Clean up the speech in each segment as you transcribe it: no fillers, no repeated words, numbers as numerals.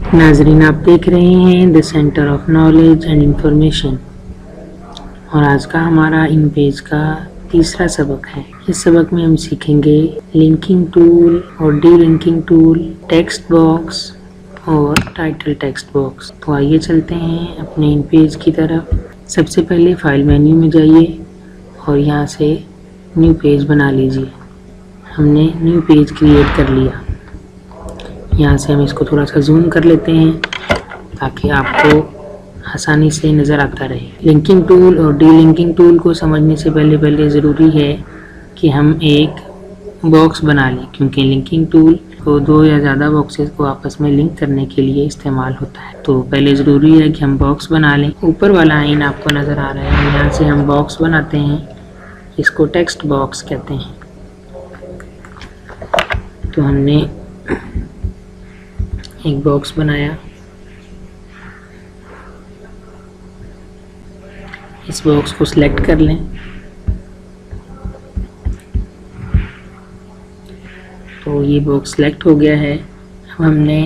नाजरीन, आप देख रहे हैं the centre of knowledge and information और आज का हमारा इन पेज का तीसरा सबक है। इस सबक में हम सीखेंगे लिंकिंग टूल और D linking tool, text box और टाइटल टेक्स्ट बॉक्स। तो आइए चलते हैं अपने इन पेज की तरफ। सबसे पहले फाइल मेन्यू में जाइए और यहाँ से न्यू पेज बना लीजिए। हमने न्यू पेज क्रिएट कर लिया। यहाँ से हम इसको थोड़ा सा जूम कर लेते हैं ताकि आपको आसानी से नज़र आता रहे। लिंकिंग टूल और डी लिंकिंग टूल को समझने से पहले ज़रूरी है कि हम एक बॉक्स बना लें, क्योंकि लिंकिंग टूल को दो या ज़्यादा बॉक्सेस को आपस में लिंक करने के लिए इस्तेमाल होता है। तो पहले ज़रूरी है कि हम बॉक्स बना लें। ऊपर वाला आइन आपको नज़र आ रहा है, यहाँ से हम बॉक्स बनाते हैं, इसको टेक्स्ट बॉक्स कहते हैं। तो हमने एक बॉक्स बनाया। इस बॉक्स को सिलेक्ट कर लें। तो ये बॉक्स सिलेक्ट हो गया है। अब हमने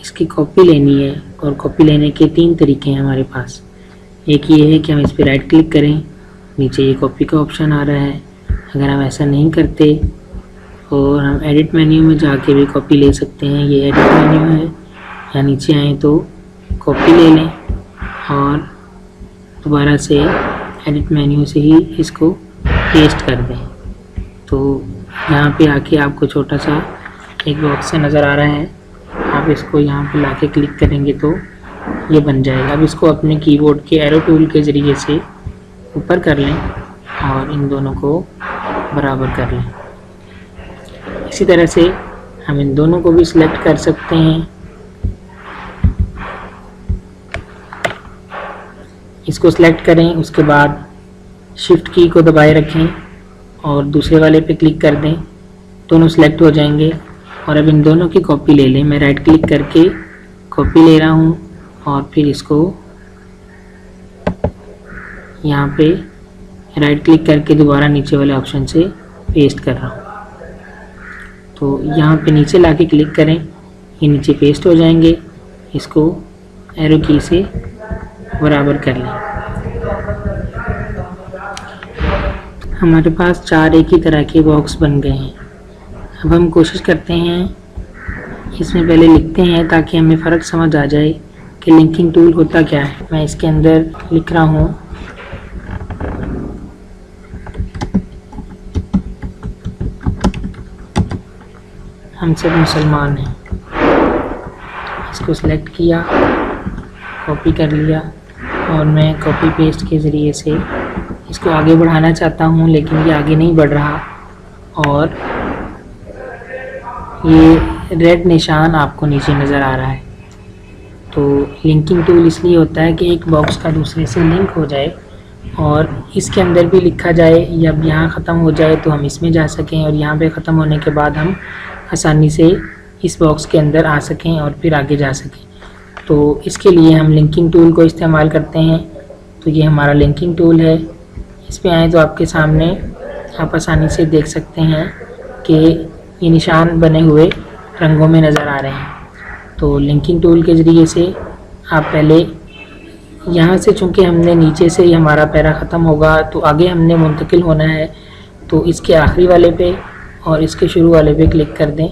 इसकी कॉपी लेनी है और कॉपी लेने के 3 तरीके हैं हमारे पास। एक ये है कि हम इस पर राइट क्लिक करें, नीचे ये कॉपी का ऑप्शन आ रहा है। अगर हम ऐसा नहीं करते और हम एडिट मेन्यू में जाके भी कॉपी ले सकते हैं। ये एडिट मेन्यू है, या नीचे आए तो कॉपी ले लें और दोबारा से एडिट मेन्यू से ही इसको पेस्ट कर दें। तो यहाँ पे आके आपको छोटा सा एक बॉक्स से नज़र आ रहा है, आप इसको यहाँ पे लाके क्लिक करेंगे तो ये बन जाएगा। अब इसको अपने कीबोर्ड के एरो टूल के ज़रिए से ऊपर कर लें और इन दोनों को बराबर कर लें। इसी तरह से हम इन दोनों को भी सिलेक्ट कर सकते हैं। इसको सिलेक्ट करें, उसके बाद शिफ्ट की को दबाए रखें और दूसरे वाले पे क्लिक कर दें, दोनों सिलेक्ट हो जाएंगे। और अब इन दोनों की कॉपी ले लें। मैं राइट क्लिक करके कॉपी ले रहा हूँ और फिर इसको यहाँ पे राइट क्लिक करके दोबारा नीचे वाले ऑप्शन से पेस्ट कर रहा हूँ। तो यहाँ पे नीचे लाके क्लिक करें, ये नीचे पेस्ट हो जाएंगे। इसको एरो की से बराबर कर लें। हमारे पास 4 एक ही तरह के बॉक्स बन गए हैं। अब हम कोशिश करते हैं, इसमें पहले लिखते हैं ताकि हमें फ़र्क समझ आ जाए कि लिंकिंग टूल होता क्या है। मैं इसके अंदर लिख रहा हूँ हम सब मुसलमान हैं। इसको सिलेक्ट किया, कॉपी कर लिया और मैं कॉपी पेस्ट के ज़रिए से इसको आगे बढ़ाना चाहता हूँ, लेकिन ये आगे नहीं बढ़ रहा और ये रेड निशान आपको नीचे नज़र आ रहा है। तो लिंकिंग टूल इसलिए होता है कि एक बॉक्स का दूसरे से लिंक हो जाए और इसके अंदर भी लिखा जाए, या यहाँ ख़त्म हो जाए तो हम इसमें जा सकें और यहाँ पे ख़त्म होने के बाद हम आसानी से इस बॉक्स के अंदर आ सकें और फिर आगे जा सकें। तो इसके लिए हम लिंकिंग टूल को इस्तेमाल करते हैं। तो ये हमारा लिंकिंग टूल है। इस पे आए तो आपके सामने आप आसानी से देख सकते हैं कि ये निशान बने हुए रंगों में नज़र आ रहे हैं। तो लिंकिंग टूल के ज़रिए से आप पहले यहाँ से, चूँकि हमने नीचे से ही हमारा पैरा ख़त्म होगा तो आगे हमने मुंतकिल होना है, तो इसके आखिरी वाले पे और इसके शुरू वाले पे क्लिक कर दें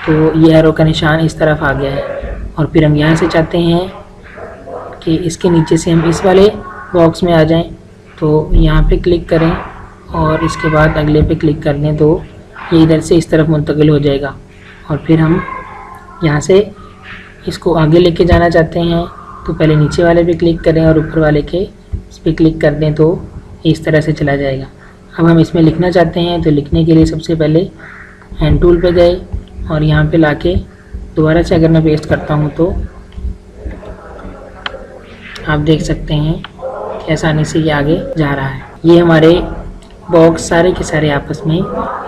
तो ये एरो का निशान इस तरफ आ गया है। और फिर हम यहाँ से चाहते हैं कि इसके नीचे से हम इस वाले बॉक्स में आ जाएं, तो यहाँ पे क्लिक करें और इसके बाद अगले पे क्लिक कर दें तो ये इधर से इस तरफ मुंतकिल हो जाएगा। और फिर हम यहाँ से इसको आगे लेके जाना चाहते हैं तो पहले नीचे वाले पे क्लिक करें और ऊपर वाले के इस पर क्लिक कर दें तो इस तरह से चला जाएगा। अब हम इसमें लिखना चाहते हैं तो लिखने के लिए सबसे पहले हैंड टूल पे गए और यहाँ पे लाके दोबारा से अगर मैं पेस्ट करता हूँ तो आप देख सकते हैं कि आसानी से ये आगे जा रहा है। ये हमारे बॉक्स सारे के सारे आपस में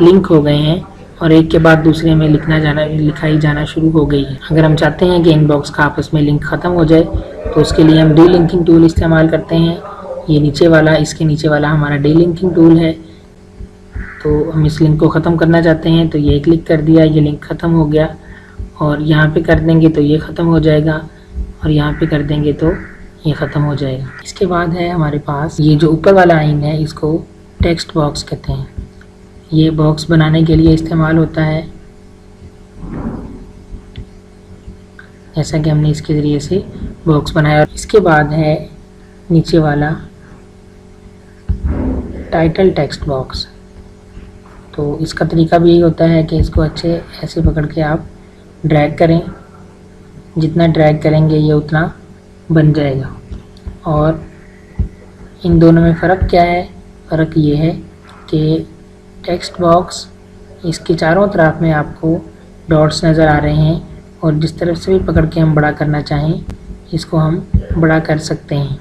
लिंक हो गए हैं और एक के बाद दूसरे में लिखाई जाना शुरू हो गई है। अगर हम चाहते हैं कि इन बॉक्स का आपस में लिंक ख़त्म हो जाए तो उसके लिए हम डी लिंकिंग टूल इस्तेमाल करते हैं। ये नीचे वाला, इसके नीचे वाला हमारा डी लिंकिंग टूल है। तो हम इस लिंक को ख़त्म करना चाहते हैं तो ये क्लिक कर दिया, ये लिंक ख़त्म हो गया और यहाँ पे कर देंगे तो ये ख़त्म हो जाएगा और यहाँ पे कर देंगे तो ये ख़त्म हो जाएगा। इसके बाद है हमारे पास ये जो ऊपर वाला आइन है, इसको टेक्स्ट बॉक्स कहते हैं। ये बॉक्स बनाने के लिए इस्तेमाल होता है, जैसा कि हमने इसके ज़रिए से बॉक्स बनाया। और इसके बाद है नीचे वाला टाइटल टेक्स्ट बॉक्स। तो इसका तरीका भी यही होता है कि इसको अच्छे ऐसे पकड़ के आप ड्रैग करें, जितना ड्रैग करेंगे ये उतना बन जाएगा। और इन दोनों में फ़र्क क्या है? फ़र्क ये है कि टेक्स्ट बॉक्स इसके चारों तरफ में आपको डॉट्स नज़र आ रहे हैं और जिस तरफ से भी पकड़ के हम बड़ा करना चाहें इसको हम बड़ा कर सकते हैं।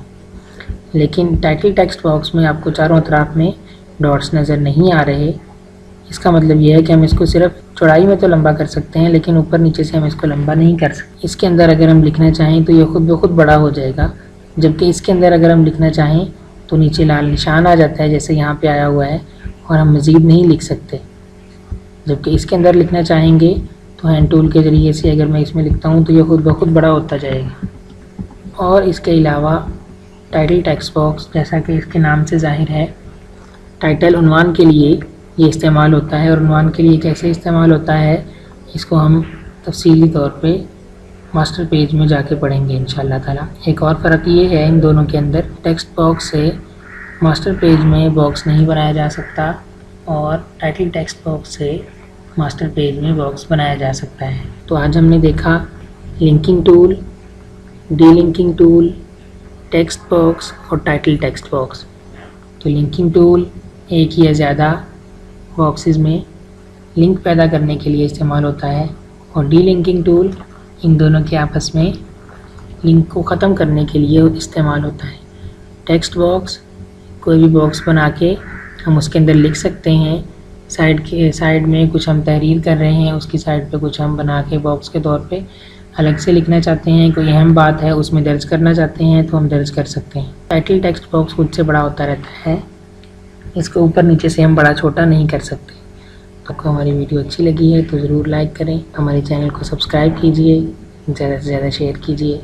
लेकिन टाइटल टेक्स्ट बॉक्स में आपको चारों तरफ में डॉट्स नज़र नहीं आ रहे। इसका मतलब ये है कि हम इसको सिर्फ चौड़ाई में तो लंबा कर सकते हैं, लेकिन ऊपर नीचे से हम इसको लंबा नहीं कर सकते। इसके अंदर अगर हम लिखना चाहें तो ये खुद ब खुद बड़ा हो जाएगा, जबकि इसके अंदर अगर हम लिखना चाहें तो नीचे लाल निशान आ जाता है जैसे यहाँ पे आया हुआ है और हम मज़ीद नहीं लिख सकते। जबकि इसके अंदर लिखना चाहेंगे तो हैंड टूल के ज़रिए से अगर मैं इसमें लिखता हूँ तो ये खुद ब खुद बड़ा होता जाएगा। और इसके अलावा टाइटल टेक्स्ट बॉक्स, जैसा कि इसके नाम से ज़ाहिर है, टाइटल उन्वान के लिए ये इस्तेमाल होता है। और उन्वान के लिए कैसे इस्तेमाल होता है इसको हम तफसीली तौर पे मास्टर पेज में जाके पढ़ेंगे इंशाअल्लाह ताला। एक और फ़र्क ये है इन दोनों के अंदर, टेक्स्ट बॉक्स से मास्टर पेज में बॉक्स नहीं बनाया जा सकता और टाइटल टेक्स्ट बॉक्स से मास्टर पेज में बॉक्स बनाया जा सकता है। तो आज हमने देखा linking tool, delinking tool, text box और टाइटल टेक्स्ट बॉक्स। तो लिंकिंग टूल एक या ज़्यादा बॉक्सेस में लिंक पैदा करने के लिए इस्तेमाल होता है और डीलिंकिंग टूल इन दोनों के आपस में लिंक को ख़त्म करने के लिए इस्तेमाल होता है। टेक्स्ट बॉक्स कोई भी बॉक्स बना के हम उसके अंदर लिख सकते हैं। साइड में कुछ हम तहरीर कर रहे हैं, उसकी साइड पे कुछ हम बना के बॉक्स के तौर पे अलग से लिखना चाहते हैं, कोई अहम बात है उसमें दर्ज करना चाहते हैं तो हम दर्ज कर सकते हैं। टाइटल टेक्स्ट बॉक्स खुद से बड़ा होता रहता है, इसको ऊपर नीचे से हम बड़ा छोटा नहीं कर सकते। आपको हमारी वीडियो अच्छी लगी है तो ज़रूर लाइक करें, हमारे चैनल को सब्सक्राइब कीजिए, ज़्यादा से ज़्यादा शेयर कीजिए।